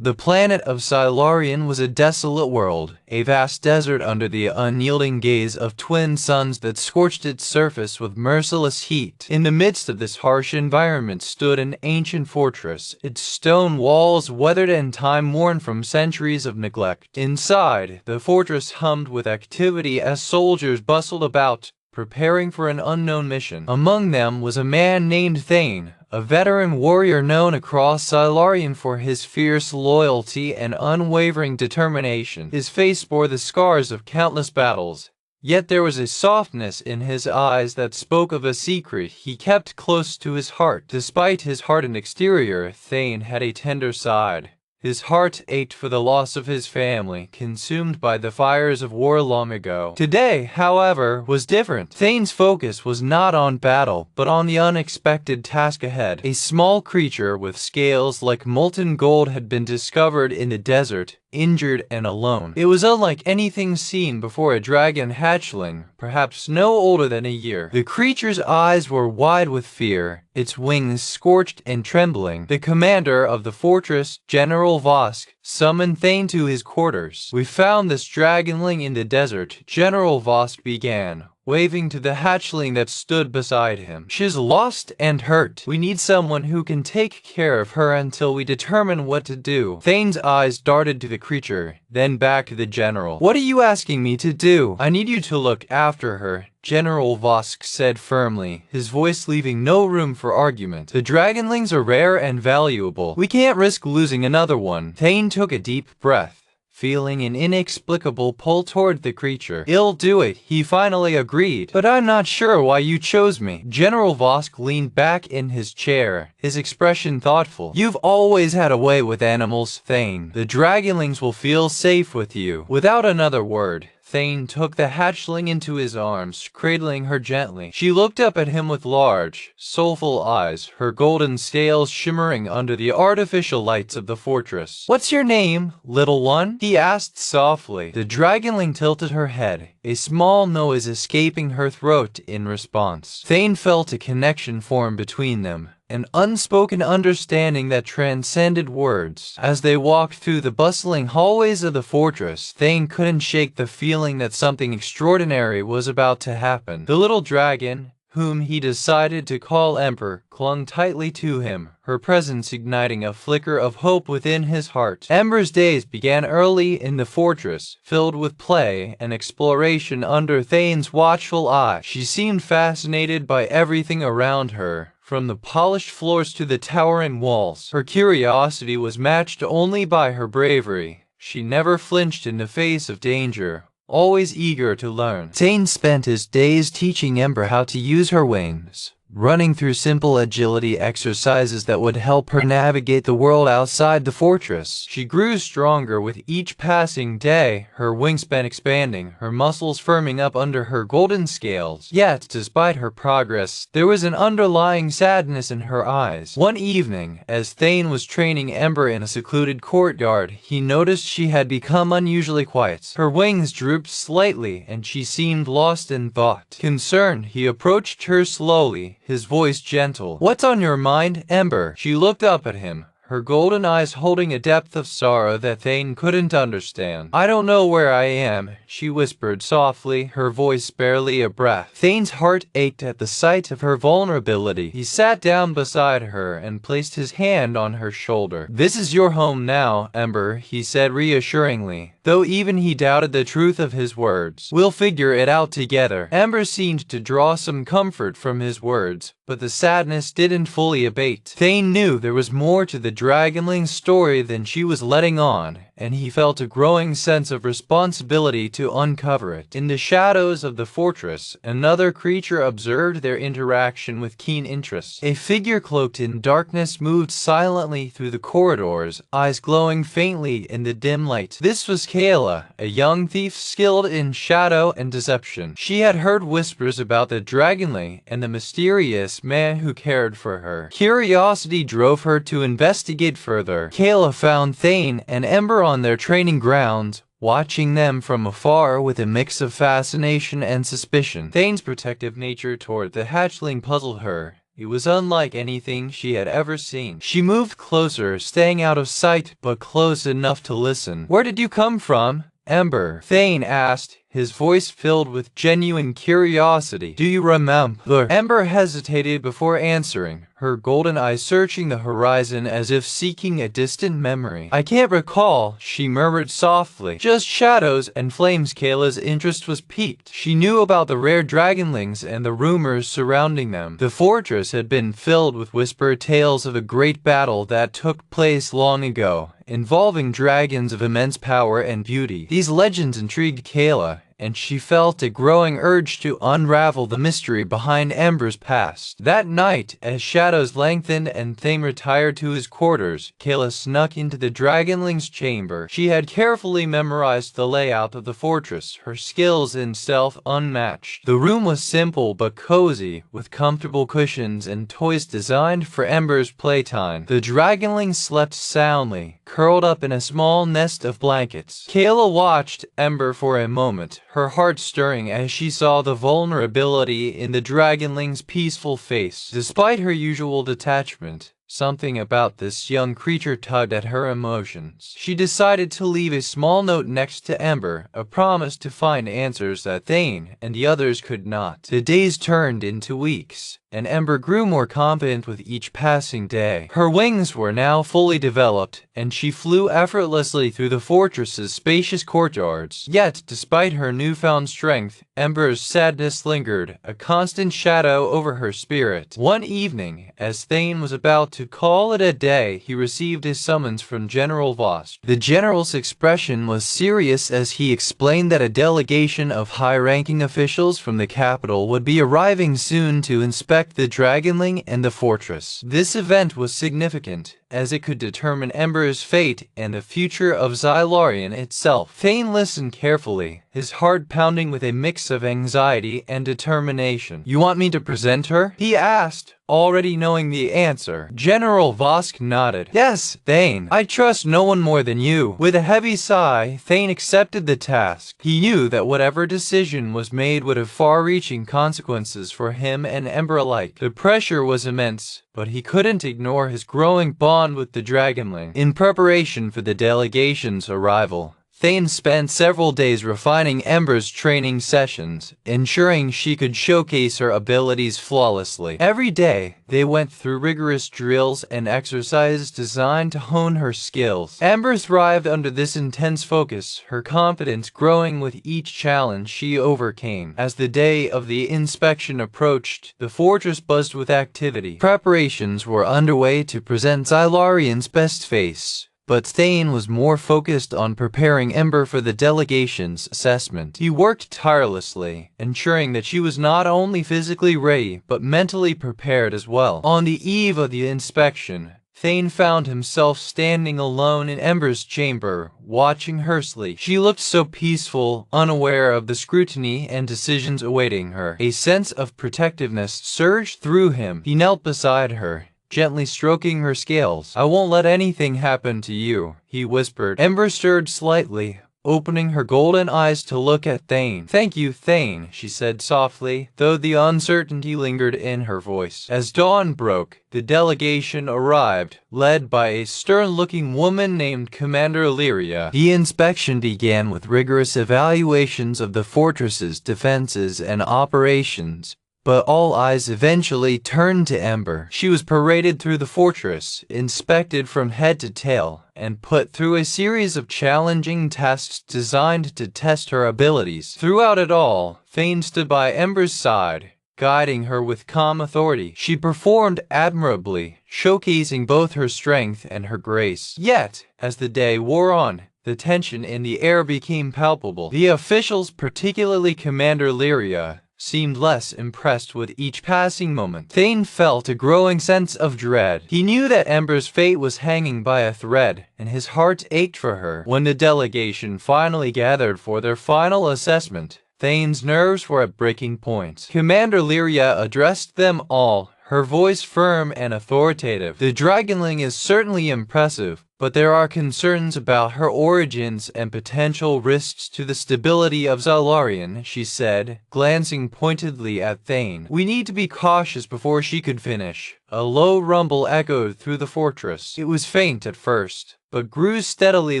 The planet of Silarian was a desolate world, a vast desert under the unyielding gaze of twin suns that scorched its surface with merciless heat. In the midst of this harsh environment stood an ancient fortress, its stone walls weathered and time-worn from centuries of neglect. Inside, the fortress hummed with activity as soldiers bustled about, preparing for an unknown mission. Among them was a man named Thane, a veteran warrior known across Silarian for his fierce loyalty and unwavering determination. His face bore the scars of countless battles, yet there was a softness in his eyes that spoke of a secret he kept close to his heart. Despite his hardened exterior, Thane had a tender side. His heart ached for the loss of his family, consumed by the fires of war long ago. Today, however, was different. Thane's focus was not on battle, but on the unexpected task ahead. A small creature with scales like molten gold had been discovered in the desert, injured and alone. It was unlike anything seen before. A dragon hatchling, perhaps no older than a year. The creature's eyes were wide with fear, its wings scorched and trembling. The commander of the fortress, General Vosk, summoned Thane to his quarters. "We found this dragonling in the desert," General Vosk began, waving to the hatchling that stood beside him. "She's lost and hurt. We need someone who can take care of her until we determine what to do." Thane's eyes darted to the creature, then back to the general. "What are you asking me to do?" "I need you to look after her," General Vosk said firmly, his voice leaving no room for argument. "The dragonlings are rare and valuable. We can't risk losing another one." Thane took a deep breath, feeling an inexplicable pull toward the creature. "I'll do it," he finally agreed. "But I'm not sure why you chose me." General Vosk leaned back in his chair, his expression thoughtful. "You've always had a way with animals, Thane. The dragonlings will feel safe with you." Without another word, Thane took the hatchling into his arms, cradling her gently. She looked up at him with large, soulful eyes, her golden scales shimmering under the artificial lights of the fortress. "What's your name, little one?" he asked softly. The dragonling tilted her head, a small noise escaping her throat in response. Thane felt a connection form between them, an unspoken understanding that transcended words. As they walked through the bustling hallways of the fortress, Thane couldn't shake the feeling that something extraordinary was about to happen. The little dragon, whom he decided to call Ember, clung tightly to him, her presence igniting a flicker of hope within his heart. Ember's days began early in the fortress, filled with play and exploration under Thane's watchful eye. She seemed fascinated by everything around her, from the polished floors to the towering walls. Her curiosity was matched only by her bravery. She never flinched in the face of danger, always eager to learn. Thane spent his days teaching Ember how to use her wings, running through simple agility exercises that would help her navigate the world outside the fortress. She grew stronger with each passing day, her wingspan expanding, her muscles firming up under her golden scales. Yet, despite her progress, there was an underlying sadness in her eyes. One evening, as Thane was training Ember in a secluded courtyard, he noticed she had become unusually quiet. Her wings drooped slightly, and she seemed lost in thought. Concerned, he approached her slowly, his voice gentle. "What's on your mind, Ember?" She looked up at him, her golden eyes holding a depth of sorrow that Thane couldn't understand. "I don't know where I am," she whispered softly, her voice barely a breath. Thane's heart ached at the sight of her vulnerability. He sat down beside her and placed his hand on her shoulder. "This is your home now, Ember," he said reassuringly, though even he doubted the truth of his words. "We'll figure it out together." Ember seemed to draw some comfort from his words, but the sadness didn't fully abate. Thane knew there was more to the dragonling's story than she was letting on, and he felt a growing sense of responsibility to uncover it. In the shadows of the fortress, another creature observed their interaction with keen interest. A figure cloaked in darkness moved silently through the corridors, eyes glowing faintly in the dim light. This was Kayla, a young thief skilled in shadow and deception. She had heard whispers about the dragonling and the mysterious man who cared for her. Curiosity drove her to investigate further. Kayla found Thane and Ember on their training grounds, watching them from afar with a mix of fascination and suspicion. Thane's protective nature toward the hatchling puzzled her, It was unlike anything she had ever seen. She moved closer, staying out of sight, but close enough to listen. "Where did you come from, Ember?" Thane asked, his voice filled with genuine curiosity. "Do you remember?" Ember hesitated before answering, her golden eyes searching the horizon as if seeking a distant memory. "I can't recall," she murmured softly. "Just shadows and flames." Kayla's interest was piqued. She knew about the rare dragonlings and the rumors surrounding them. The fortress had been filled with whispered tales of a great battle that took place long ago, involving dragons of immense power and beauty. These legends intrigued Kayla, and she felt a growing urge to unravel the mystery behind Ember's past. That night, as shadows lengthened and Thane retired to his quarters, Kayla snuck into the Dragonling's chamber. She had carefully memorized the layout of the fortress, her skills in stealth unmatched. The room was simple but cozy, with comfortable cushions and toys designed for Ember's playtime. The Dragonling slept soundly, curled up in a small nest of blankets. Kayla watched Ember for a moment, her heart stirring as she saw the vulnerability in the Dragonling's peaceful face. Despite her usual detachment, something about this young creature tugged at her emotions. She decided to leave a small note next to Ember, a promise to find answers that Thane and the others could not. The days turned into weeks, and Ember grew more confident with each passing day. Her wings were now fully developed, and she flew effortlessly through the fortress's spacious courtyards. Yet, despite her newfound strength, Ember's sadness lingered, a constant shadow over her spirit. One evening, as Thane was about to call it a day, he received a summons from General Vosk. The general's expression was serious as he explained that a delegation of high-ranking officials from the capital would be arriving soon to inspect the Dragonling and the fortress. This event was significant, as it could determine Ember's fate and the future of Xylarian itself. Thane listened carefully, his heart pounding with a mix of anxiety and determination. "You want me to present her?" he asked, already knowing the answer. General Vosk nodded. "Yes, Thane. I trust no one more than you." With a heavy sigh, Thane accepted the task. He knew that whatever decision was made would have far-reaching consequences for him and Ember alike. The pressure was immense, but he couldn't ignore his growing bond with the Dragonling. In preparation for the delegation's arrival, Thane spent several days refining Ember's training sessions, ensuring she could showcase her abilities flawlessly. Every day, they went through rigorous drills and exercises designed to hone her skills. Ember thrived under this intense focus, her confidence growing with each challenge she overcame. As the day of the inspection approached, the fortress buzzed with activity. Preparations were underway to present Xylarian's best face. But Thane was more focused on preparing Ember for the delegation's assessment. He worked tirelessly, ensuring that she was not only physically ready, but mentally prepared as well. On the eve of the inspection, Thane found himself standing alone in Ember's chamber, watching her sleep. She looked so peaceful, unaware of the scrutiny and decisions awaiting her. A sense of protectiveness surged through him. He knelt beside her, gently stroking her scales. "I won't let anything happen to you," he whispered. Ember stirred slightly, opening her golden eyes to look at Thane. "Thank you, Thane," she said softly, though the uncertainty lingered in her voice. As dawn broke, the delegation arrived, led by a stern-looking woman named Commander Lyria. The inspection began with rigorous evaluations of the fortress's defenses and operations. But all eyes eventually turned to Ember. She was paraded through the fortress, inspected from head to tail, and put through a series of challenging tests designed to test her abilities. Throughout it all, Thane stood by Ember's side, guiding her with calm authority. She performed admirably, showcasing both her strength and her grace. Yet, as the day wore on, the tension in the air became palpable. The officials, particularly Commander Lyria, seemed less impressed with each passing moment. Thane felt a growing sense of dread. He knew that Ember's fate was hanging by a thread, and his heart ached for her. When the delegation finally gathered for their final assessment, Thane's nerves were at breaking point. Commander Lyria addressed them all, her voice firm and authoritative. "The Dragonling is certainly impressive, but there are concerns about her origins and potential risks to the stability of Xylarian, she said, glancing pointedly at Thane. We need to be cautious before she could finish. A low rumble echoed through the fortress. It was faint at first, but grew steadily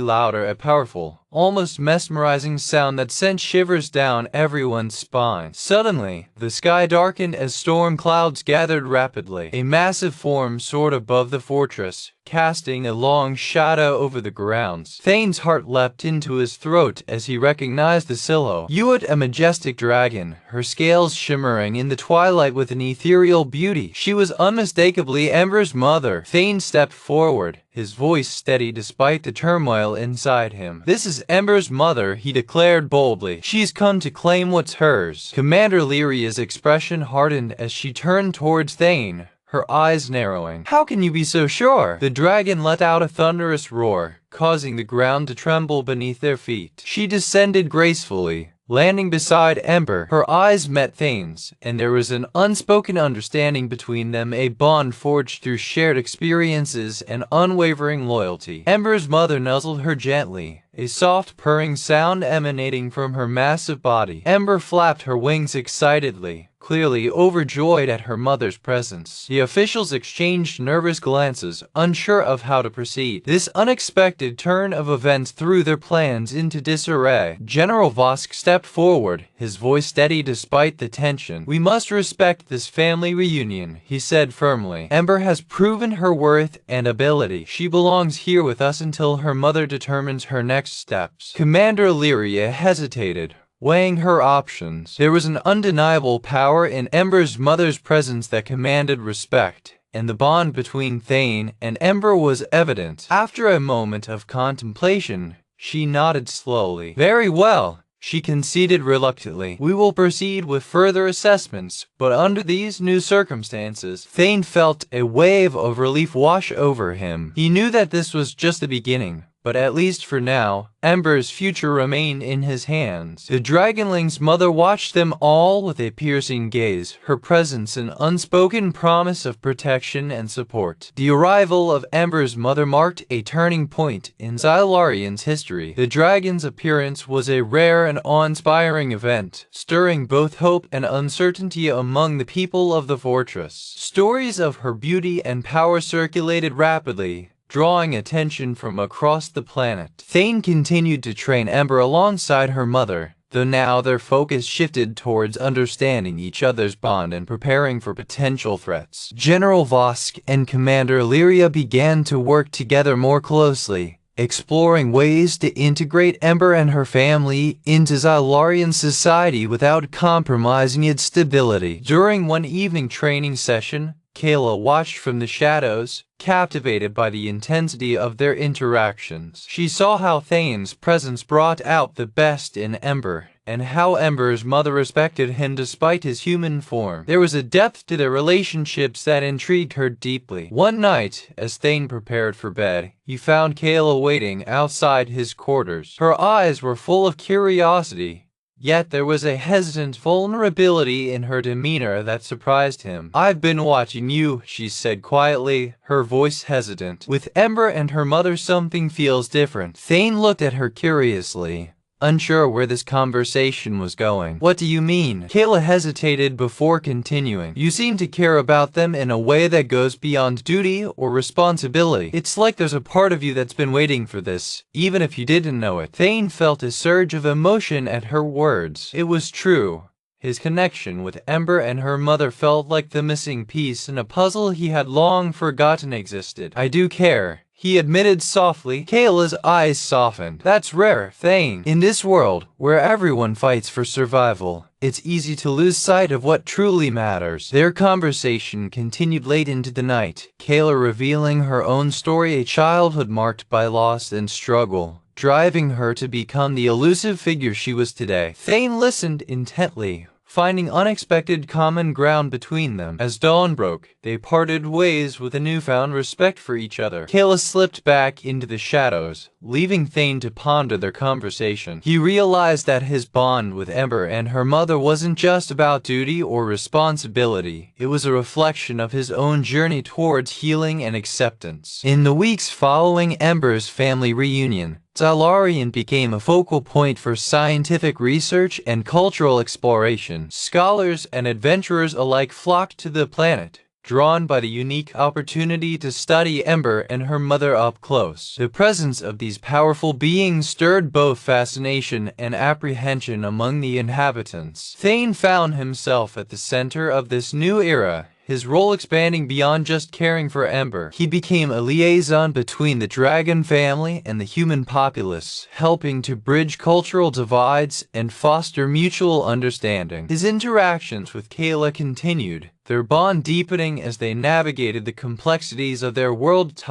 louder, a powerful, almost mesmerizing sound that sent shivers down everyone's spine. Suddenly, the sky darkened as storm clouds gathered rapidly. A massive form soared above the fortress, casting a long shadow over the grounds. Thane's heart leapt into his throat as he recognized the silhouette. A majestic dragon, her scales shimmering in the twilight with an ethereal beauty. She was unmistakably Ember's mother. Thane stepped forward, his voice steady despite the turmoil inside him. This is Ember's mother, he declared boldly. She's come to claim what's hers. Commander Lyria's expression hardened as she turned towards Thane, her eyes narrowing. How can you be so sure? The dragon let out a thunderous roar, causing the ground to tremble beneath their feet. She descended gracefully, landing beside Ember. Her eyes met Thane's, and there was an unspoken understanding between them, a bond forged through shared experiences and unwavering loyalty. Ember's mother nuzzled her gently, a soft purring sound emanating from her massive body. Ember flapped her wings excitedly, clearly overjoyed at her mother's presence. The officials exchanged nervous glances, unsure of how to proceed. This unexpected turn of events threw their plans into disarray. General Vosk stepped forward, his voice steady despite the tension. We must respect this family reunion, he said firmly. Ember has proven her worth and ability. She belongs here with us until her mother determines her next steps. Commander Lyria hesitated, weighing her options. There was an undeniable power in Ember's mother's presence that commanded respect, and the bond between Thane and Ember was evident. After a moment of contemplation, she nodded slowly. Very well, she conceded reluctantly. We will proceed with further assessments, but under these new circumstances, Thane felt a wave of relief wash over him. He knew that this was just the beginning, but at least for now, Ember's future remained in his hands. The Dragonling's mother watched them all with a piercing gaze, her presence an unspoken promise of protection and support. The arrival of Ember's mother marked a turning point in Xylarian's history. The dragon's appearance was a rare and awe-inspiring event, stirring both hope and uncertainty among the people of the fortress. Stories of her beauty and power circulated rapidly, drawing attention from across the planet. Thane continued to train Ember alongside her mother, though now their focus shifted towards understanding each other's bond and preparing for potential threats. General Vosk and Commander Lyria began to work together more closely, exploring ways to integrate Ember and her family into Xylarian society without compromising its stability. During one evening training session, Kayla watched from the shadows, captivated by the intensity of their interactions. She saw how Thane's presence brought out the best in Ember, and how Ember's mother respected him despite his human form. There was a depth to their relationships that intrigued her deeply. One night, as Thane prepared for bed, he found Kayla waiting outside his quarters. Her eyes were full of curiosity, yet there was a hesitant vulnerability in her demeanor that surprised him. I've been watching you, she said quietly, her voice hesitant. With Ember and her mother, something feels different. Thane looked at her curiously, unsure where this conversation was going. What do you mean? Kayla hesitated before continuing. You seem to care about them in a way that goes beyond duty or responsibility. It's like there's a part of you that's been waiting for this, even if you didn't know it. Thane felt a surge of emotion at her words. It was true. His connection with Ember and her mother felt like the missing piece in a puzzle he had long forgotten existed. I do care, he admitted softly. Kayla's eyes softened. That's rare, Thane. In this world, where everyone fights for survival, it's easy to lose sight of what truly matters. Their conversation continued late into the night, Kayla revealing her own story, a childhood marked by loss and struggle, driving her to become the elusive figure she was today. Thane listened intently, finding unexpected common ground between them. As dawn broke, they parted ways with a newfound respect for each other. Kayla slipped back into the shadows, leaving Thane to ponder their conversation. He realized that his bond with Ember and her mother wasn't just about duty or responsibility, it was a reflection of his own journey towards healing and acceptance. In the weeks following Ember's family reunion, Xylarian became a focal point for scientific research and cultural exploration. Scholars and adventurers alike flocked to the planet, drawn by the unique opportunity to study Ember and her mother up close. The presence of these powerful beings stirred both fascination and apprehension among the inhabitants. Thane found himself at the center of this new era, his role expanding beyond just caring for Ember. He became a liaison between the dragon family and the human populace, helping to bridge cultural divides and foster mutual understanding. His interactions with Kayla continued, their bond deepening as they navigated the complexities of their world.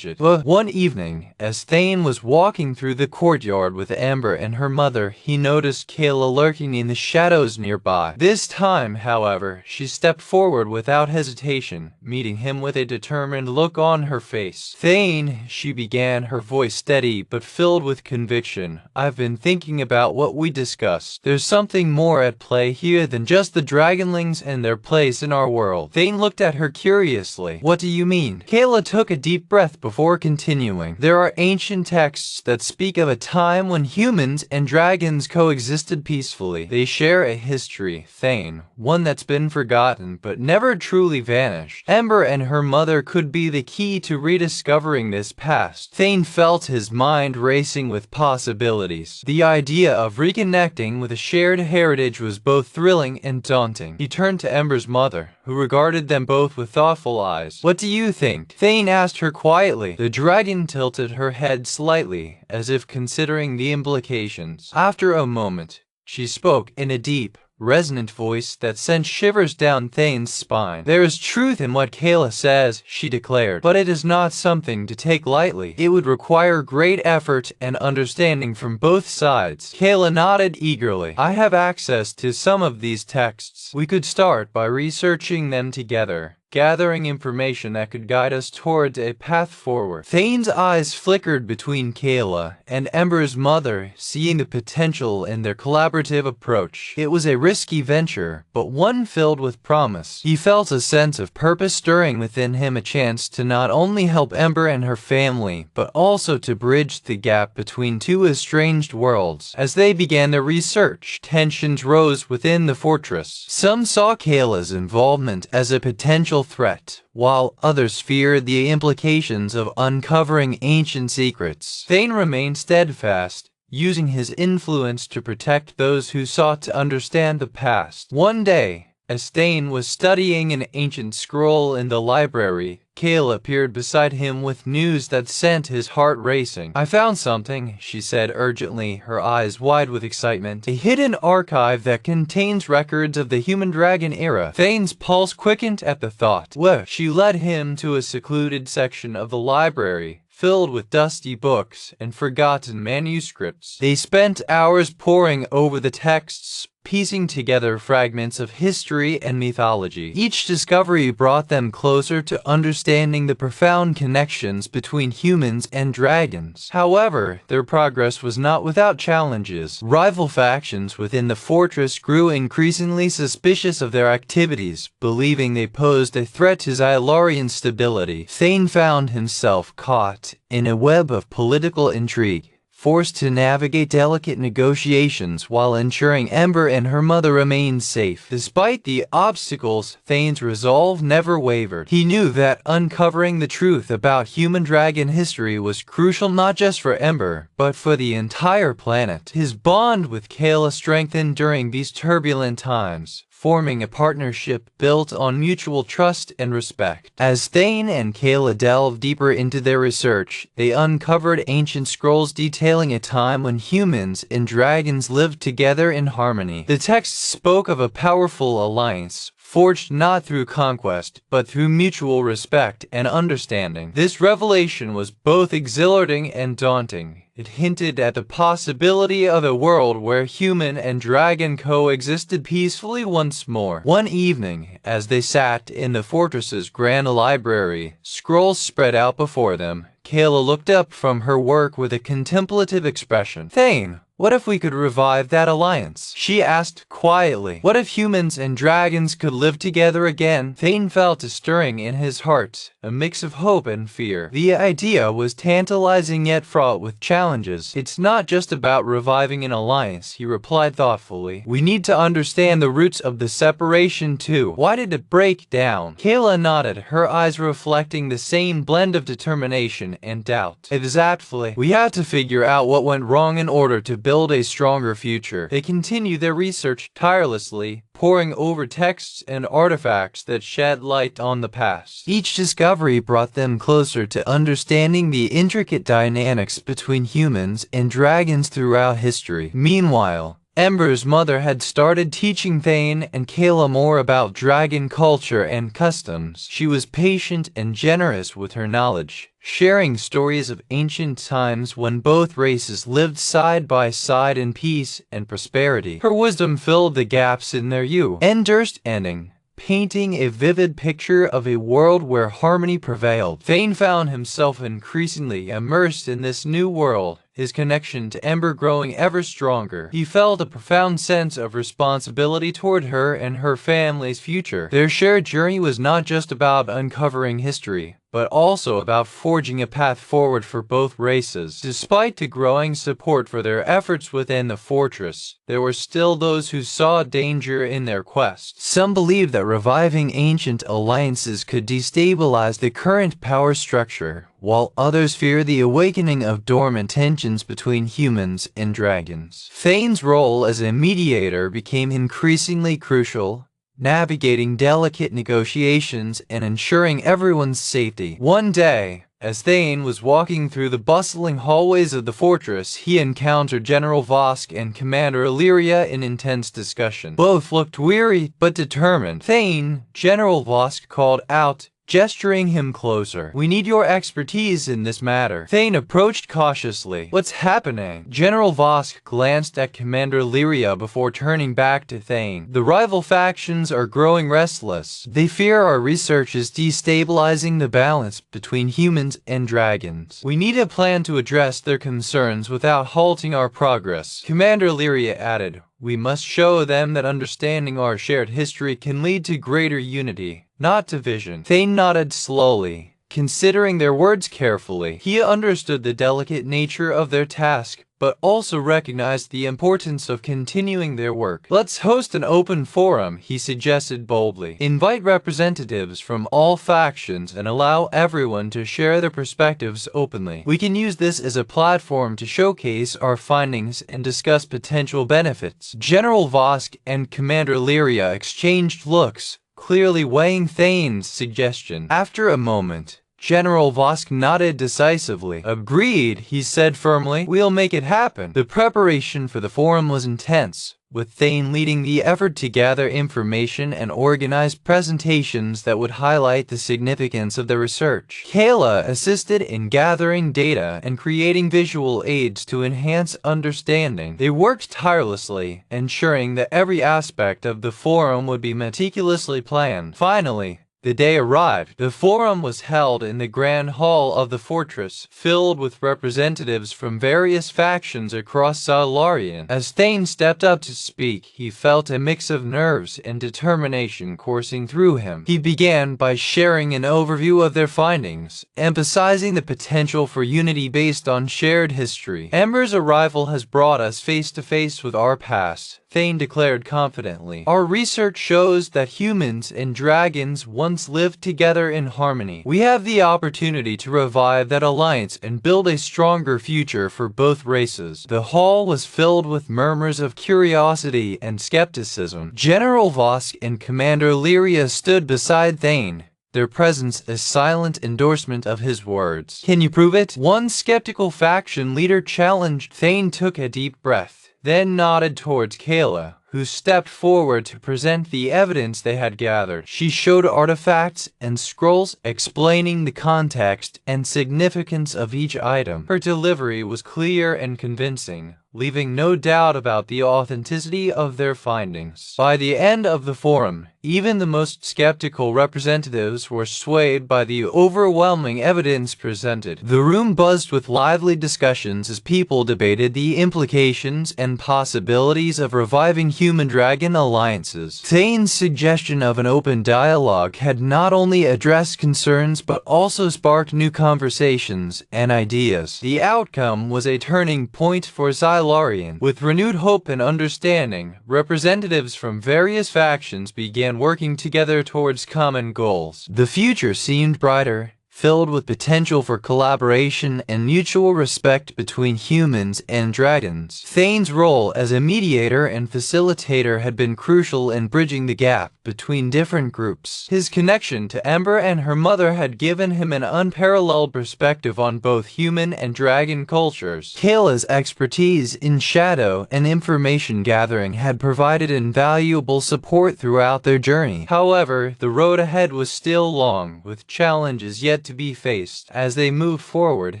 One evening, as Thane was walking through the courtyard with Ember and her mother, he noticed Kayla lurking in the shadows nearby. This time, however, she stepped forward without hesitation, meeting him with a determined look on her face. "Thane," she began, her voice steady but filled with conviction, "I've been thinking about what we discussed. There's something more at play here than just the Dragonlings and their place in our world." Thane looked at her curiously. "What do you mean?" Kayla took a deep breath before continuing. "There are ancient texts that speak of a time when humans and dragons coexisted peacefully. They share a history, Thane, one that's been forgotten but never truly vanished. Ember and her mother could be the key to rediscovering this past." Thane felt his mind racing with possibilities. The idea of reconnecting with a shared heritage was both thrilling and daunting. He turned to Ember's mother, who regarded them both with thoughtful eyes. "What do you think?" Thane asked her quietly. The dragon tilted her head slightly, as if considering the implications. After a moment, she spoke in a deep, resonant voice that sent shivers down Thane's spine. "There is truth in what Kayla says," she declared, "but it is not something to take lightly. It would require great effort and understanding from both sides." Kayla nodded eagerly. "I have access to some of these texts. We could start by researching them together, gathering information that could guide us towards a path forward." Thane's eyes flickered between Kayla and Ember's mother, seeing the potential in their collaborative approach. It was a risky venture, but one filled with promise. He felt a sense of purpose stirring within him, a chance to not only help Ember and her family, but also to bridge the gap between two estranged worlds. As they began their research, tensions rose within the fortress. Some saw Kayla's involvement as a potential threat, while others feared the implications of uncovering ancient secrets. Thane remained steadfast, using his influence to protect those who sought to understand the past. One day, as Thane was studying an ancient scroll in the library, Kayla appeared beside him with news that sent his heart racing. "I found something," she said urgently, her eyes wide with excitement. "A hidden archive that contains records of the human-dragon era." Thane's pulse quickened at the thought. "Whoa!" She led him to a secluded section of the library, filled with dusty books and forgotten manuscripts. They spent hours poring over the texts, piecing together fragments of history and mythology. Each discovery brought them closer to understanding the profound connections between humans and dragons. However, their progress was not without challenges. Rival factions within the fortress grew increasingly suspicious of their activities, believing they posed a threat to Xylarian stability. Thane found himself caught in a web of political intrigue, forced to navigate delicate negotiations while ensuring Ember and her mother remained safe. Despite the obstacles, Thane's resolve never wavered. He knew that uncovering the truth about human-dragon history was crucial not just for Ember, but for the entire planet. His bond with Kayla strengthened during these turbulent times, forming a partnership built on mutual trust and respect. As Thane and Kayla delved deeper into their research, they uncovered ancient scrolls detailing a time when humans and dragons lived together in harmony. The texts spoke of a powerful alliance, forged not through conquest, but through mutual respect and understanding. This revelation was both exhilarating and daunting. It hinted at the possibility of a world where human and dragon coexisted peacefully once more. One evening, as they sat in the fortress's grand library, scrolls spread out before them, Kayla looked up from her work with a contemplative expression. Thane, what if we could revive that alliance? She asked quietly. What if humans and dragons could live together again? Thane felt a stirring in his heart, a mix of hope and fear. The idea was tantalizing yet fraught with challenges. It's not just about reviving an alliance, he replied thoughtfully. We need to understand the roots of the separation too. Why did it break down? Kayla nodded, her eyes reflecting the same blend of determination and doubt. Exactly. We had to figure out what went wrong in order to build a stronger future. They continued their research tirelessly, poring over texts and artifacts that shed light on the past. Each discovery brought them closer to understanding the intricate dynamics between humans and dragons throughout history. Meanwhile, Ember's mother had started teaching Thane and Kayla more about dragon culture and customs. She was patient and generous with her knowledge, sharing stories of ancient times when both races lived side by side in peace and prosperity. Her wisdom filled the gaps in their understanding, painting a vivid picture of a world where harmony prevailed. Thane found himself increasingly immersed in this new world, his connection to Ember growing ever stronger. He felt a profound sense of responsibility toward her and her family's future. Their shared journey was not just about uncovering history, but also about forging a path forward for both races. Despite the growing support for their efforts within the fortress, there were still those who saw danger in their quest. Some believed that reviving ancient alliances could destabilize the current power structure, while others feared the awakening of dormant tensions between humans and dragons. Thane's role as a mediator became increasingly crucial, navigating delicate negotiations and ensuring everyone's safety. One day, as Thane was walking through the bustling hallways of the fortress, he encountered General Vosk and Commander Illyria in intense discussion. Both looked weary but determined. Thane, General Vosk called out, gesturing him closer. We need your expertise in this matter. Thane approached cautiously. What's happening? General Vosk glanced at Commander Illyria before turning back to Thane. The rival factions are growing restless. They fear our research is destabilizing the balance between humans and dragons. We need a plan to address their concerns without halting our progress. Commander Illyria added, we must show them that understanding our shared history can lead to greater unity, not division. Thane nodded slowly, considering their words carefully. He understood the delicate nature of their task, but also recognized the importance of continuing their work. Let's host an open forum, he suggested boldly. Invite representatives from all factions and allow everyone to share their perspectives openly. We can use this as a platform to showcase our findings and discuss potential benefits. General Vosk and Commander Illyria exchanged looks, clearly weighing Thane's suggestion. After a moment, General Vosk nodded decisively. Agreed, he said firmly. We'll make it happen. The preparation for the forum was intense, with Thane leading the effort to gather information and organize presentations that would highlight the significance of the research. Kayla assisted in gathering data and creating visual aids to enhance understanding. They worked tirelessly, ensuring that every aspect of the forum would be meticulously planned. Finally, the day arrived. The forum was held in the grand hall of the fortress, filled with representatives from various factions across Solarian. As Thane stepped up to speak, he felt a mix of nerves and determination coursing through him. He began by sharing an overview of their findings, emphasizing the potential for unity based on shared history. Ember's arrival has brought us face to face with our past, Thane declared confidently. Our research shows that humans and dragons once lived together in harmony. We have the opportunity to revive that alliance and build a stronger future for both races. The hall was filled with murmurs of curiosity and skepticism. General Vosk and Commander Illyria stood beside Thane, their presence a silent endorsement of his words. Can you prove it? One skeptical faction leader challenged. Thane took a deep breath, then nodded towards Kayla, who stepped forward to present the evidence they had gathered. She showed artifacts and scrolls explaining the context and significance of each item. Her delivery was clear and convincing, leaving no doubt about the authenticity of their findings. By the end of the forum, even the most skeptical representatives were swayed by the overwhelming evidence presented. The room buzzed with lively discussions as people debated the implications and possibilities of reviving human-dragon alliances. Thane's suggestion of an open dialogue had not only addressed concerns but also sparked new conversations and ideas. The outcome was a turning point for Xylarian. With renewed hope and understanding, representatives from various factions began working together towards common goals. The future seemed brighter, filled with potential for collaboration and mutual respect between humans and dragons. Thane's role as a mediator and facilitator had been crucial in bridging the gap between different groups. His connection to Ember and her mother had given him an unparalleled perspective on both human and dragon cultures. Kayla's expertise in shadow and information gathering had provided invaluable support throughout their journey. However, the road ahead was still long, with challenges yet to be faced. As they moved forward,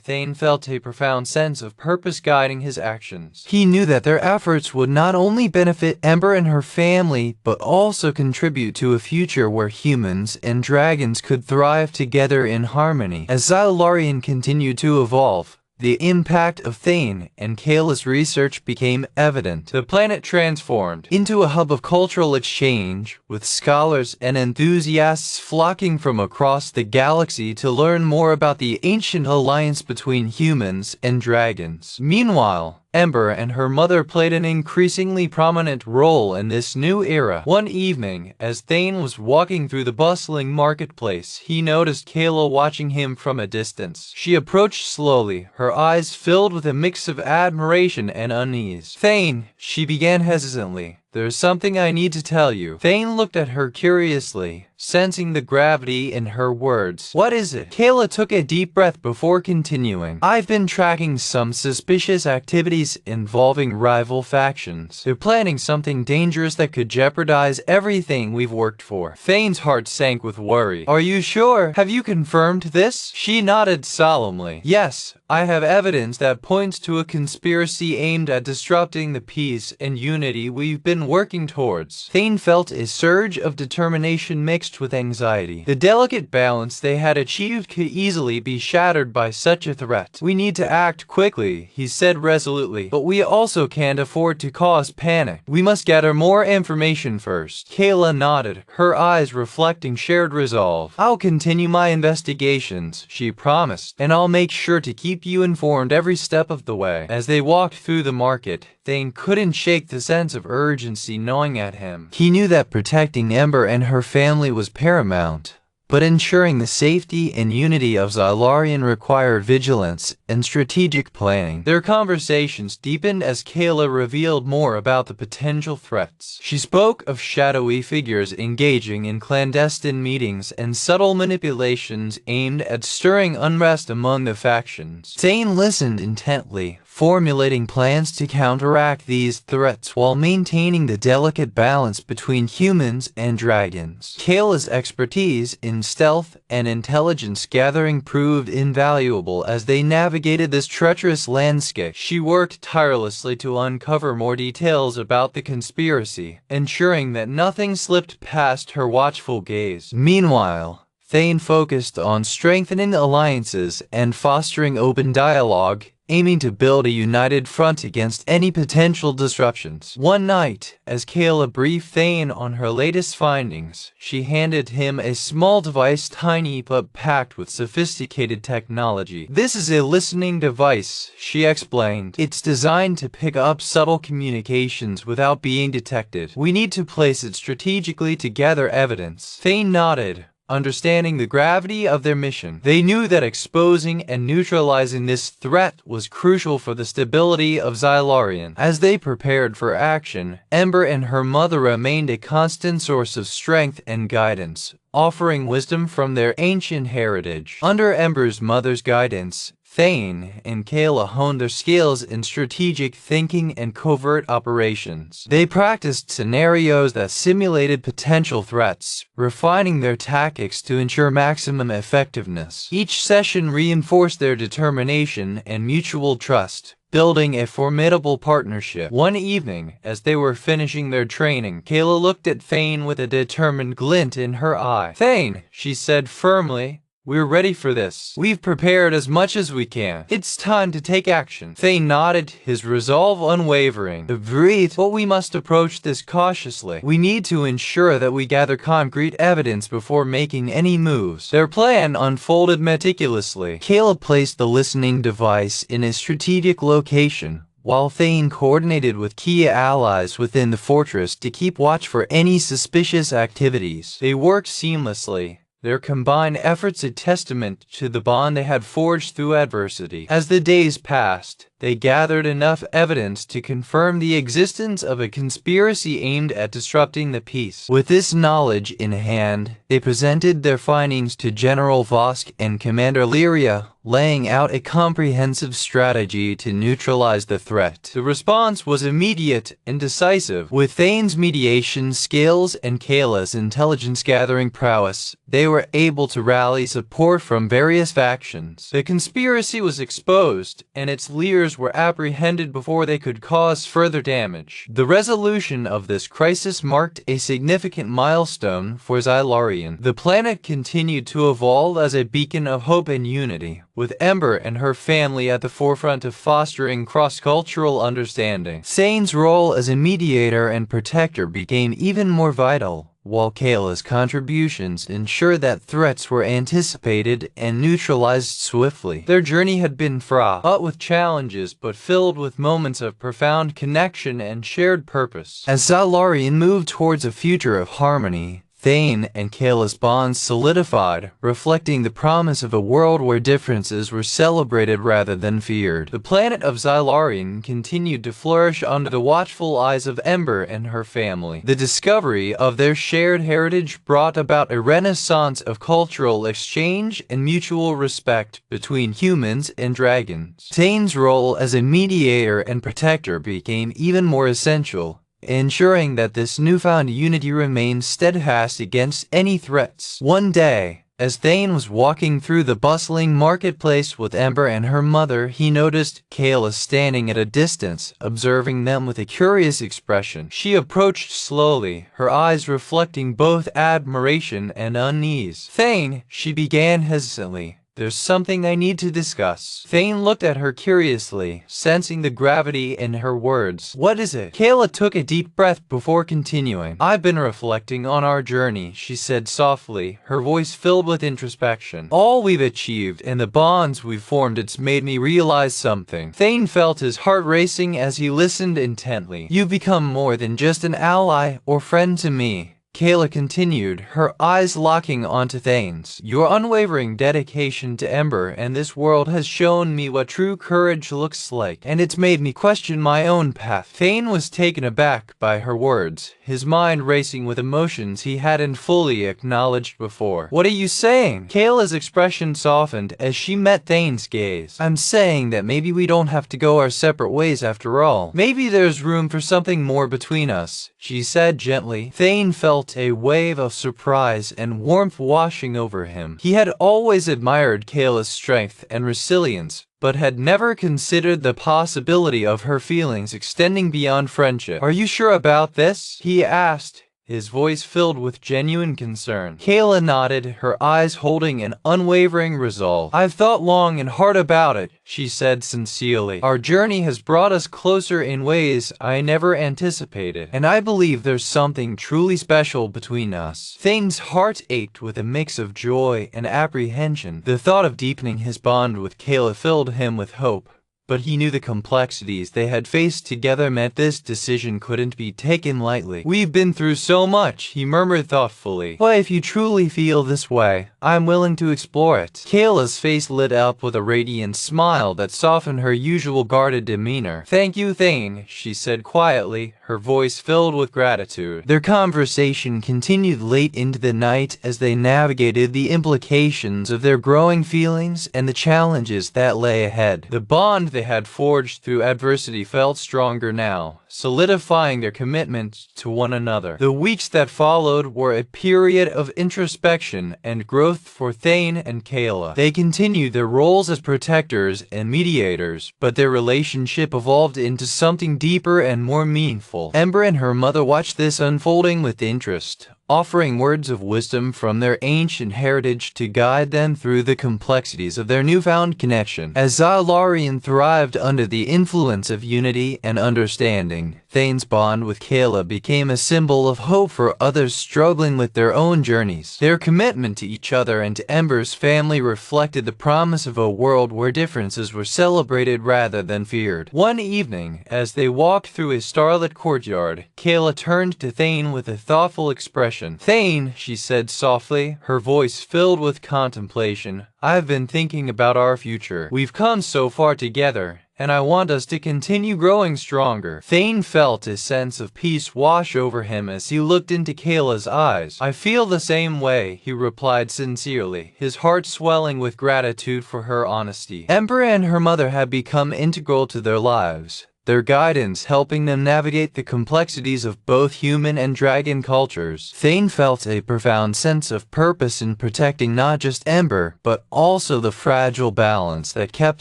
Thane felt a profound sense of purpose guiding his actions. He knew that their efforts would not only benefit Ember and her family, but also contribute to a future where humans and dragons could thrive together in harmony. As Xylarian continued to evolve, the impact of Thane and Kayla's research became evident. The planet transformed into a hub of cultural exchange, with scholars and enthusiasts flocking from across the galaxy to learn more about the ancient alliance between humans and dragons. Meanwhile, Ember and her mother played an increasingly prominent role in this new era. One evening, as Thane was walking through the bustling marketplace, he noticed Kayla watching him from a distance. She approached slowly, her eyes filled with a mix of admiration and unease. "Thane," she began hesitantly, "there's something I need to tell you." Thane looked at her curiously, sensing the gravity in her words. "What is it?" Kayla took a deep breath before continuing. "I've been tracking some suspicious activities involving rival factions. They're planning something dangerous that could jeopardize everything we've worked for." Thane's heart sank with worry. "Are you sure? Have you confirmed this?" She nodded solemnly. "Yes, I have evidence that points to a conspiracy aimed at disrupting the peace and unity we've been working towards." Thane felt a surge of determination mixed with anxiety. The delicate balance they had achieved could easily be shattered by such a threat. "We need to act quickly," he said resolutely, "but we also can't afford to cause panic. We must gather more information first." Kayla nodded, her eyes reflecting shared resolve. "I'll continue my investigations," she promised, "and I'll make sure to keep you informed every step of the way." As they walked through the market, Thane couldn't shake the sense of urgency gnawing at him. He knew that protecting Ember and her family was paramount, but ensuring the safety and unity of Xylarian required vigilance and strategic planning. Their conversations deepened as Kayla revealed more about the potential threats. She spoke of shadowy figures engaging in clandestine meetings and subtle manipulations aimed at stirring unrest among the factions. Thane listened intently, formulating plans to counteract these threats while maintaining the delicate balance between humans and dragons. Kayla's expertise in stealth and intelligence gathering proved invaluable as they navigated this treacherous landscape. She worked tirelessly to uncover more details about the conspiracy, ensuring that nothing slipped past her watchful gaze. Meanwhile, Thane focused on strengthening alliances and fostering open dialogue, aiming to build a united front against any potential disruptions. One night, as Kayla briefed Thane on her latest findings, she handed him a small device tiny but packed with sophisticated technology. "This is a listening device," she explained. "It's designed to pick up subtle communications without being detected. We need to place it strategically to gather evidence." Thane nodded, understanding the gravity of their mission. They knew that exposing and neutralizing this threat was crucial for the stability of Xylarian. As they prepared for action, Ember and her mother remained a constant source of strength and guidance, offering wisdom from their ancient heritage. Under Ember's mother's guidance, Thane and Kayla honed their skills in strategic thinking and covert operations. They practiced scenarios that simulated potential threats, refining their tactics to ensure maximum effectiveness. Each session reinforced their determination and mutual trust, building a formidable partnership. One evening, as they were finishing their training, Kayla looked at Thane with a determined glint in her eye. "Thane," she said firmly, "we're ready for this. We've prepared as much as we can. It's time to take action." Thane nodded, his resolve unwavering. "Agreed, but we must approach this cautiously. We need to ensure that we gather concrete evidence before making any moves." Their plan unfolded meticulously. Kayla placed the listening device in a strategic location, while Thane coordinated with key allies within the fortress to keep watch for any suspicious activities. They worked seamlessly, their combined efforts a testament to the bond they had forged through adversity. As the days passed, they gathered enough evidence to confirm the existence of a conspiracy aimed at disrupting the peace. With this knowledge in hand, they presented their findings to General Vosk and Commander Lyria, laying out a comprehensive strategy to neutralize the threat. The response was immediate and decisive. With Thane's mediation skills and Kayla's intelligence-gathering prowess, they were able to rally support from various factions. The conspiracy was exposed, and its leaders were apprehended before they could cause further damage. The resolution of this crisis marked a significant milestone for Xylarian. The planet continued to evolve as a beacon of hope and unity, with Ember and her family at the forefront of fostering cross-cultural understanding. Thane's role as a mediator and protector became even more vital, while Kayla's contributions ensured that threats were anticipated and neutralized swiftly. Their journey had been fraught with challenges but filled with moments of profound connection and shared purpose. As Xylarian moved towards a future of harmony, Thane and Kayla's bonds solidified, reflecting the promise of a world where differences were celebrated rather than feared. The planet of Xylarian continued to flourish under the watchful eyes of Ember and her family. The discovery of their shared heritage brought about a renaissance of cultural exchange and mutual respect between humans and dragons. Thane's role as a mediator and protector became even more essential, ensuring that this newfound unity remained steadfast against any threats. One day, as Thane was walking through the bustling marketplace with Ember and her mother, he noticed Kayla standing at a distance, observing them with a curious expression. She approached slowly, her eyes reflecting both admiration and unease. "Thane," she began hesitantly, "there's something I need to discuss." Thane looked at her curiously, sensing the gravity in her words. "What is it?" Kayla took a deep breath before continuing. "I've been reflecting on our journey," she said softly, her voice filled with introspection. "All we've achieved and the bonds we've formed, it's made me realize something." Thane felt his heart racing as he listened intently. "You've become more than just an ally or friend to me," Kayla continued, her eyes locking onto Thane's. "Your unwavering dedication to Ember and this world has shown me what true courage looks like, and it's made me question my own path." Thane was taken aback by her words, his mind racing with emotions he hadn't fully acknowledged before. "What are you saying?" Kayla's expression softened as she met Thane's gaze. "I'm saying that maybe we don't have to go our separate ways after all. Maybe there's room for something more between us," she said gently. Thane felt a wave of surprise and warmth washing over him. He had always admired Kayla's strength and resilience, but had never considered the possibility of her feelings extending beyond friendship. "Are you sure about this?" he asked, his voice filled with genuine concern. Kayla nodded, her eyes holding an unwavering resolve. "I've thought long and hard about it," she said sincerely. "Our journey has brought us closer in ways I never anticipated, and I believe there's something truly special between us." Thane's heart ached with a mix of joy and apprehension. The thought of deepening his bond with Kayla filled him with hope, but he knew the complexities they had faced together meant this decision couldn't be taken lightly. "We've been through so much," he murmured thoughtfully. "But if you truly feel this way, I'm willing to explore it." Kayla's face lit up with a radiant smile that softened her usual guarded demeanor. "Thank you, Thane," she said quietly, her voice filled with gratitude. Their conversation continued late into the night as they navigated the implications of their growing feelings and the challenges that lay ahead. The bond they had forged through adversity felt stronger now, solidifying their commitment to one another. The weeks that followed were a period of introspection and growth for Thane and Kayla. They continued their roles as protectors and mediators, but their relationship evolved into something deeper and more meaningful. Ember and her mother watched this unfolding with interest, offering words of wisdom from their ancient heritage to guide them through the complexities of their newfound connection. As Xylarian thrived under the influence of unity and understanding, Thane's bond with Kayla became a symbol of hope for others struggling with their own journeys. Their commitment to each other and to Ember's family reflected the promise of a world where differences were celebrated rather than feared. One evening, as they walked through a starlit courtyard, Kayla turned to Thane with a thoughtful expression. "Thane," she said softly, her voice filled with contemplation, "I've been thinking about our future. We've come so far together, and I want us to continue growing stronger." Thane felt a sense of peace wash over him as he looked into Kayla's eyes. "I feel the same way," he replied sincerely, his heart swelling with gratitude for her honesty. Ember and her mother had become integral to their lives, their guidance helping them navigate the complexities of both human and dragon cultures. Thane felt a profound sense of purpose in protecting not just Ember, but also the fragile balance that kept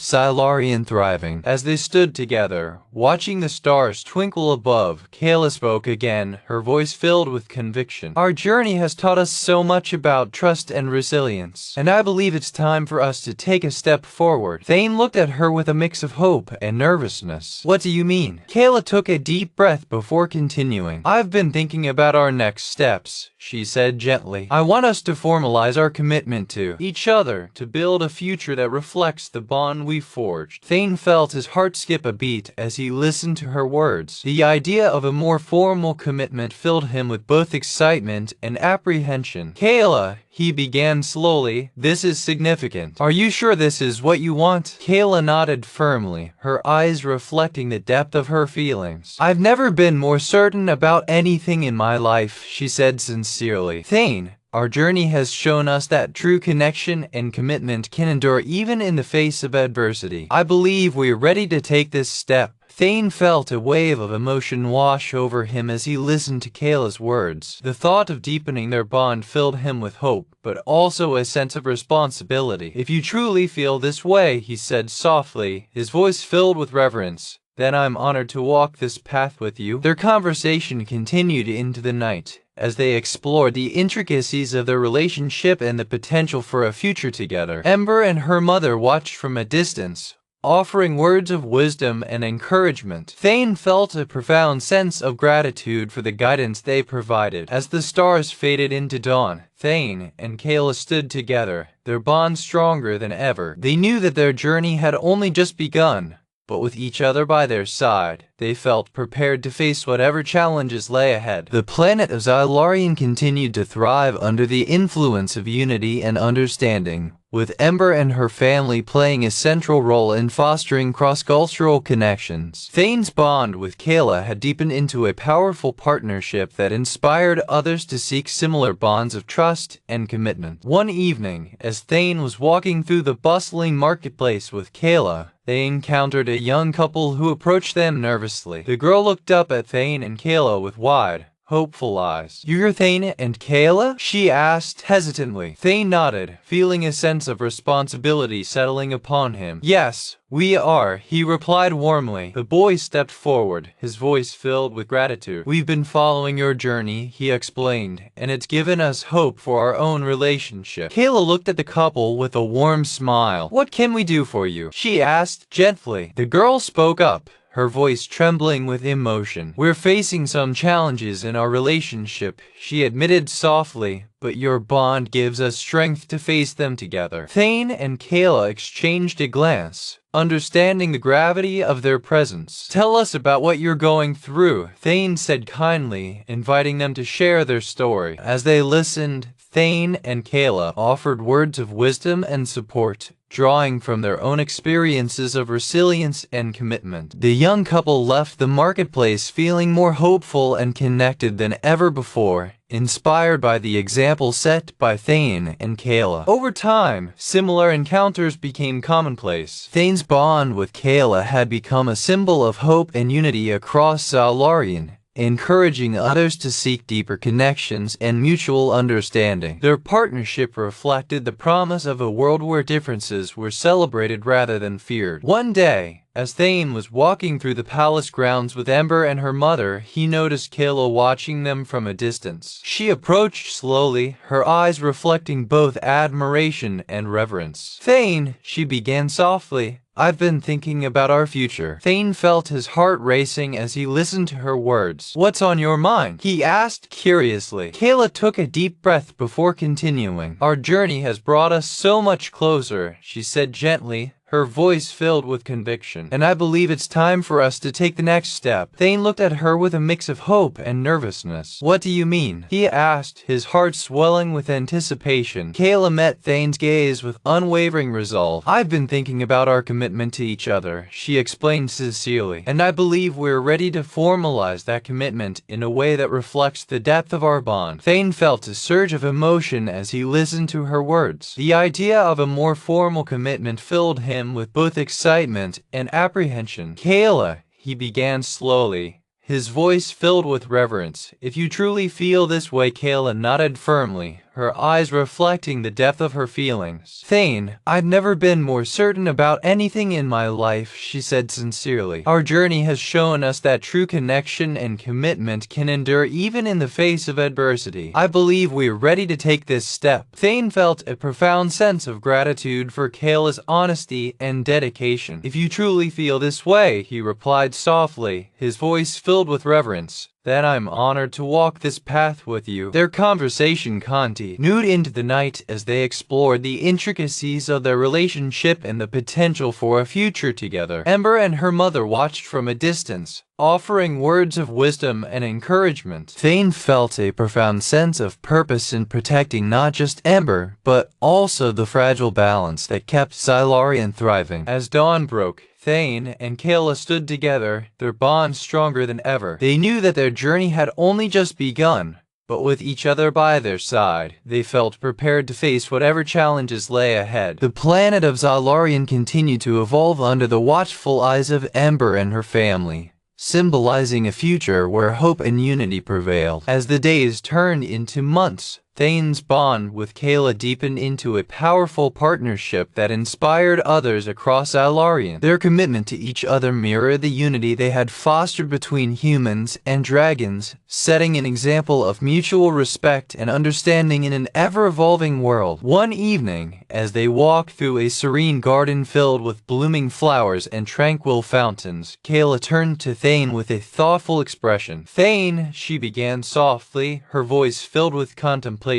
Xylarian thriving. As they stood together, watching the stars twinkle above, Kayla spoke again, her voice filled with conviction. "Our journey has taught us so much about trust and resilience, and I believe it's time for us to take a step forward." Thane looked at her with a mix of hope and nervousness. "What do you mean?" Kayla took a deep breath before continuing. "I've been thinking about our next steps," she said gently. "I want us to formalize our commitment to each other, to build a future that reflects the bond we forged." Thane felt his heart skip a beat as he listened to her words. The idea of a more formal commitment filled him with both excitement and apprehension. "Kayla," he began slowly, "this is significant. Are you sure this is what you want?" Kayla nodded firmly, her eyes reflecting the depth of her feelings. "I've never been more certain about anything in my life," she said sincerely. "Thane, our journey has shown us that true connection and commitment can endure even in the face of adversity. I believe we're ready to take this step." Thane felt a wave of emotion wash over him as he listened to Kayla's words. The thought of deepening their bond filled him with hope, but also a sense of responsibility. "If you truly feel this way," he said softly, his voice filled with reverence, "then I'm honored to walk this path with you." Their conversation continued into the night, as they explored the intricacies of their relationship and the potential for a future together. Ember and her mother watched from a distance, offering words of wisdom and encouragement. Thane felt a profound sense of gratitude for the guidance they provided. As the stars faded into dawn, Thane and Kayla stood together, their bond stronger than ever. They knew that their journey had only just begun, but with each other by their side, they felt prepared to face whatever challenges lay ahead. The planet of Xylarian continued to thrive under the influence of unity and understanding, with Ember and her family playing a central role in fostering cross-cultural connections. Thane's bond with Kayla had deepened into a powerful partnership that inspired others to seek similar bonds of trust and commitment. One evening, as Thane was walking through the bustling marketplace with Kayla, they encountered a young couple who approached them nervously. The girl looked up at Thane and Kayla with wide, hopeful eyes. "You're Thane and Kayla?" she asked hesitantly. Thane nodded, feeling a sense of responsibility settling upon him. "Yes, we are," he replied warmly. The boy stepped forward, his voice filled with gratitude. "We've been following your journey," he explained, "and it's given us hope for our own relationship." Kayla looked at the couple with a warm smile. "What can we do for you?" she asked gently. The girl spoke up, her voice trembling with emotion. "We're facing some challenges in our relationship," she admitted softly, "but your bond gives us strength to face them together." Thane and Kayla exchanged a glance, understanding the gravity of their presence. "Tell us about what you're going through," Thane said kindly, inviting them to share their story. As they listened, Thane and Kayla offered words of wisdom and support, drawing from their own experiences of resilience and commitment. The young couple left the marketplace feeling more hopeful and connected than ever before, inspired by the example set by Thane and Kayla. Over time, similar encounters became commonplace. Thane's bond with Kayla had become a symbol of hope and unity across Zalarian, encouraging others to seek deeper connections and mutual understanding. Their partnership reflected the promise of a world where differences were celebrated rather than feared. One day, as Thane was walking through the palace grounds with Ember and her mother, he noticed Kayla watching them from a distance. She approached slowly, her eyes reflecting both admiration and reverence. "Thane," she began softly, "I've been thinking about our future." Thane felt his heart racing as he listened to her words. "What's on your mind?" he asked curiously. Kayla took a deep breath before continuing. "Our journey has brought us so much closer," she said gently, her voice filled with conviction. "And I believe it's time for us to take the next step." Thane looked at her with a mix of hope and nervousness. "What do you mean?" he asked, his heart swelling with anticipation. Kayla met Thane's gaze with unwavering resolve. "I've been thinking about our commitment to each other," she explained sincerely, "and I believe we're ready to formalize that commitment in a way that reflects the depth of our bond." Thane felt a surge of emotion as he listened to her words. The idea of a more formal commitment filled him with both excitement and apprehension. "Kayla," he began slowly, his voice filled with reverence, "if you truly feel this way," Kayla nodded firmly, her eyes reflecting the depth of her feelings. "Thane, I've never been more certain about anything in my life," she said sincerely. "Our journey has shown us that true connection and commitment can endure even in the face of adversity. I believe we're ready to take this step." Thane felt a profound sense of gratitude for Kayla's honesty and dedication. "If you truly feel this way," he replied softly, his voice filled with reverence, "then I'm honored to walk this path with you." Their conversation continued into the night as they explored the intricacies of their relationship and the potential for a future together. Ember and her mother watched from a distance, offering words of wisdom and encouragement. Thane felt a profound sense of purpose in protecting not just Ember, but also the fragile balance that kept Zalarian thriving. As dawn broke, Thane and Kayla stood together, their bond stronger than ever. They knew that their journey had only just begun, but with each other by their side, they felt prepared to face whatever challenges lay ahead. The planet of Zalarian continued to evolve under the watchful eyes of Ember and her family, symbolizing a future where hope and unity prevailed. As the days turned into months, Thane's bond with Kayla deepened into a powerful partnership that inspired others across Zalarian. Their commitment to each other mirrored the unity they had fostered between humans and dragons, setting an example of mutual respect and understanding in an ever-evolving world. One evening, as they walked through a serene garden filled with blooming flowers and tranquil fountains, Kayla turned to Thane with a thoughtful expression. "Thane," she began softly, her voice filled with contemplation,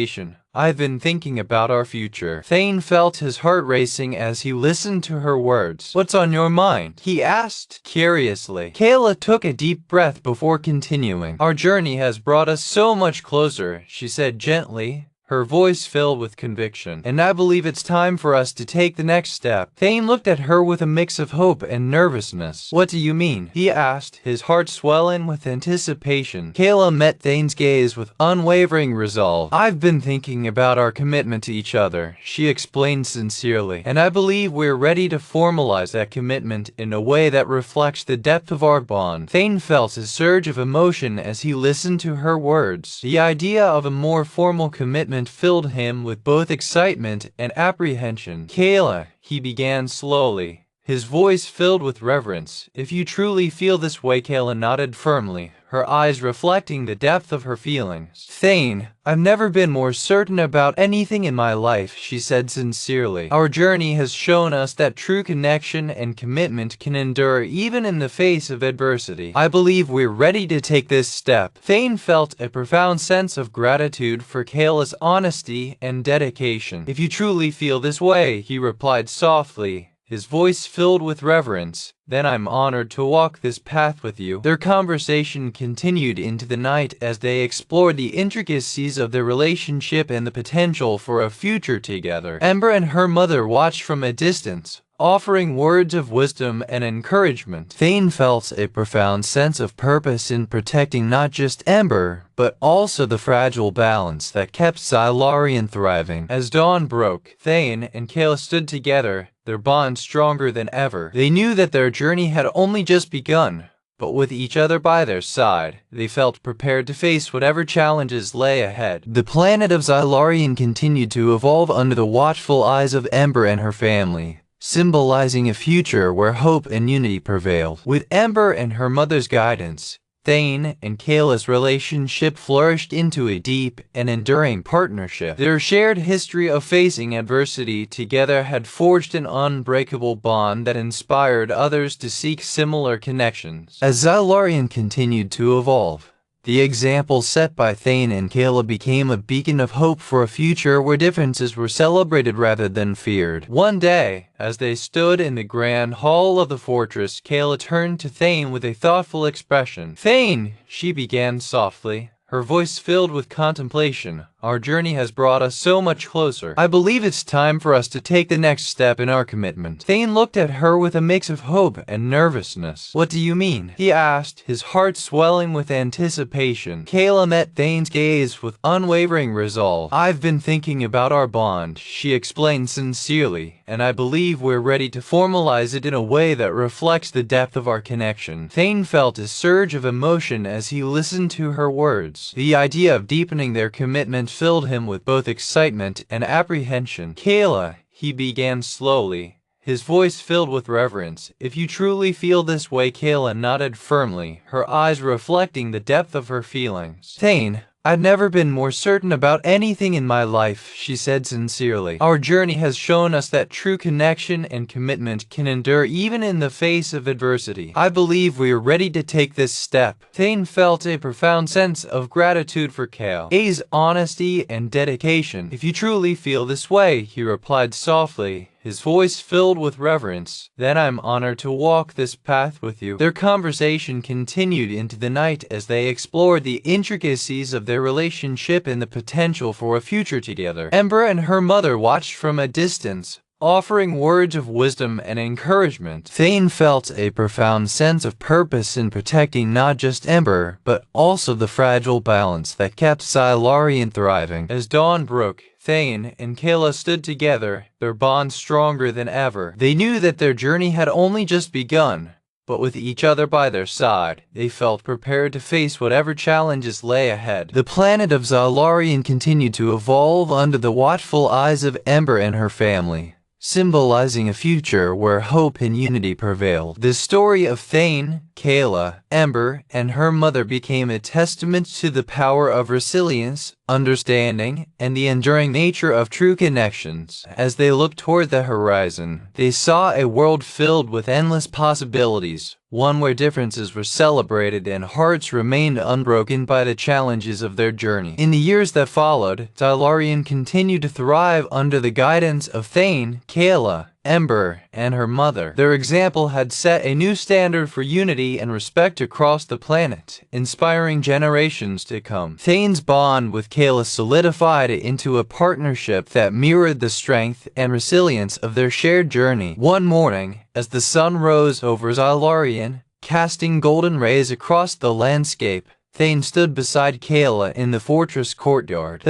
"I've been thinking about our future." Thane felt his heart racing as he listened to her words. "What's on your mind?" he asked curiously. Kayla took a deep breath before continuing. "Our journey has brought us so much closer," she said gently, her voice filled with conviction, "and I believe it's time for us to take the next step." Thane looked at her with a mix of hope and nervousness. "What do you mean?" he asked, his heart swelling with anticipation. Kayla met Thane's gaze with unwavering resolve. "I've been thinking about our commitment to each other," she explained sincerely, "and I believe we're ready to formalize that commitment in a way that reflects the depth of our bond." Thane felt a surge of emotion as he listened to her words. The idea of a more formal commitment filled him with both excitement and apprehension. "Kayla," he began slowly, his voice filled with reverence, "if you truly feel this way," Kayla nodded firmly, her eyes reflecting the depth of her feelings. "Thane, I've never been more certain about anything in my life," she said sincerely. "Our journey has shown us that true connection and commitment can endure even in the face of adversity. I believe we're ready to take this step." Thane felt a profound sense of gratitude for Kayla's honesty and dedication. "If you truly feel this way," he replied softly, his voice filled with reverence. "Then I'm honored to walk this path with you." Their conversation continued into the night as they explored the intricacies of their relationship and the potential for a future together. Ember and her mother watched from a distance, offering words of wisdom and encouragement. Thane felt a profound sense of purpose in protecting not just Ember, but also the fragile balance that kept Xylarian thriving. As dawn broke, Thane and Kayla stood together, their bond stronger than ever. They knew that their journey had only just begun, but with each other by their side, they felt prepared to face whatever challenges lay ahead. The planet of Xylarian continued to evolve under the watchful eyes of Ember and her family, symbolizing a future where hope and unity prevailed. With Ember and her mother's guidance, Thane and Kayla's relationship flourished into a deep and enduring partnership. Their shared history of facing adversity together had forged an unbreakable bond that inspired others to seek similar connections. As Xylarian continued to evolve, the example set by Thane and Kayla became a beacon of hope for a future where differences were celebrated rather than feared. One day, as they stood in the grand hall of the fortress, Kayla turned to Thane with a thoughtful expression. "Thane," she began softly, her voice filled with contemplation, "our journey has brought us so much closer. I believe it's time for us to take the next step in our commitment." Thane looked at her with a mix of hope and nervousness. "What do you mean?" he asked, his heart swelling with anticipation. Kayla met Thane's gaze with unwavering resolve. "I've been thinking about our bond," she explained sincerely, "and I believe we're ready to formalize it in a way that reflects the depth of our connection." Thane felt a surge of emotion as he listened to her words. The idea of deepening their commitment filled him with both excitement and apprehension. "Kayla," he began slowly, his voice filled with reverence, "if you truly feel this way," Kayla nodded firmly, her eyes reflecting the depth of her feelings. "Thane, I've never been more certain about anything in my life," she said sincerely. "Our journey has shown us that true connection and commitment can endure even in the face of adversity. I believe we are ready to take this step." Thane felt a profound sense of gratitude for Kayla's honesty and dedication. "If you truly feel this way," he replied softly, his voice filled with reverence, "then I'm honored to walk this path with you." Their conversation continued into the night as they explored the intricacies of their relationship and the potential for a future together. Ember and her mother watched from a distance, offering words of wisdom and encouragement. Thane felt a profound sense of purpose in protecting not just Ember, but also the fragile balance that kept Xylarian thriving. As dawn broke, Thane and Kayla stood together, their bond stronger than ever. They knew that their journey had only just begun, but with each other by their side, they felt prepared to face whatever challenges lay ahead. The planet of Xylarian continued to evolve under the watchful eyes of Ember and her family, symbolizing a future where hope and unity prevailed. The story of Thane, Kayla, Ember, and her mother became a testament to the power of resilience, understanding, and the enduring nature of true connections. As they looked toward the horizon, they saw a world filled with endless possibilities, one where differences were celebrated and hearts remained unbroken by the challenges of their journey. In the years that followed, Xylarian continued to thrive under the guidance of Thane, Kayla, Ember, and her mother. Their example had set a new standard for unity and respect across the planet, inspiring generations to come. Thane's bond with Kayla solidified into a partnership that mirrored the strength and resilience of their shared journey. One morning, as the sun rose over Xylarian, casting golden rays across the landscape, Thane stood beside Kayla in the fortress courtyard.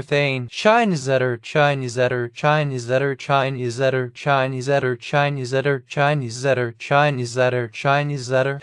Thane, Chinese letter, Chinese letter, Chinese letter, Chinese letter, Chinese letter, Chinese letter, Chinese letter, Chinese letter, Chinese letter,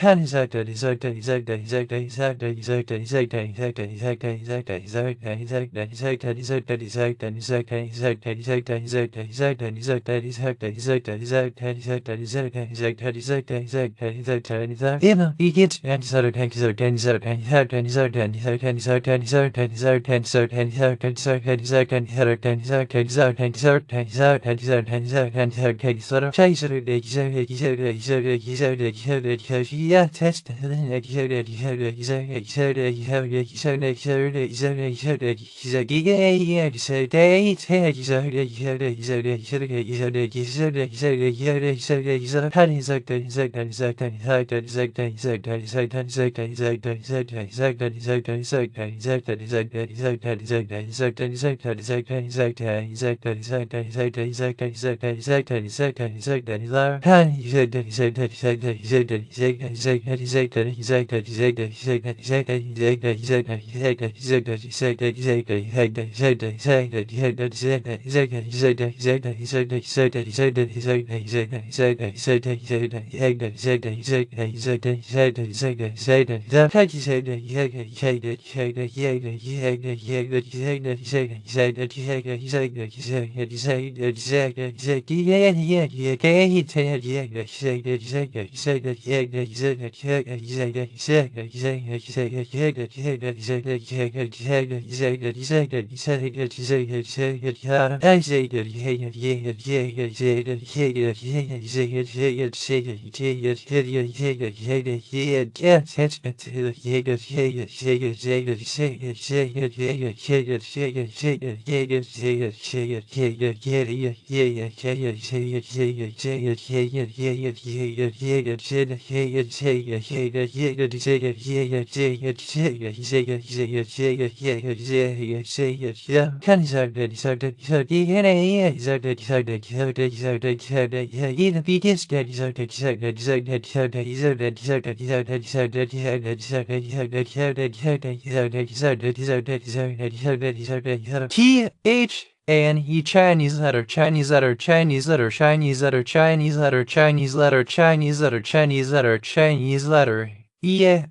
T-H-A-N-E Chinese letter Chinese letter Chinese letter Chinese letter Chinese letter Chinese letter Chinese letter Chinese letter Chinese letter E-M-B-E-R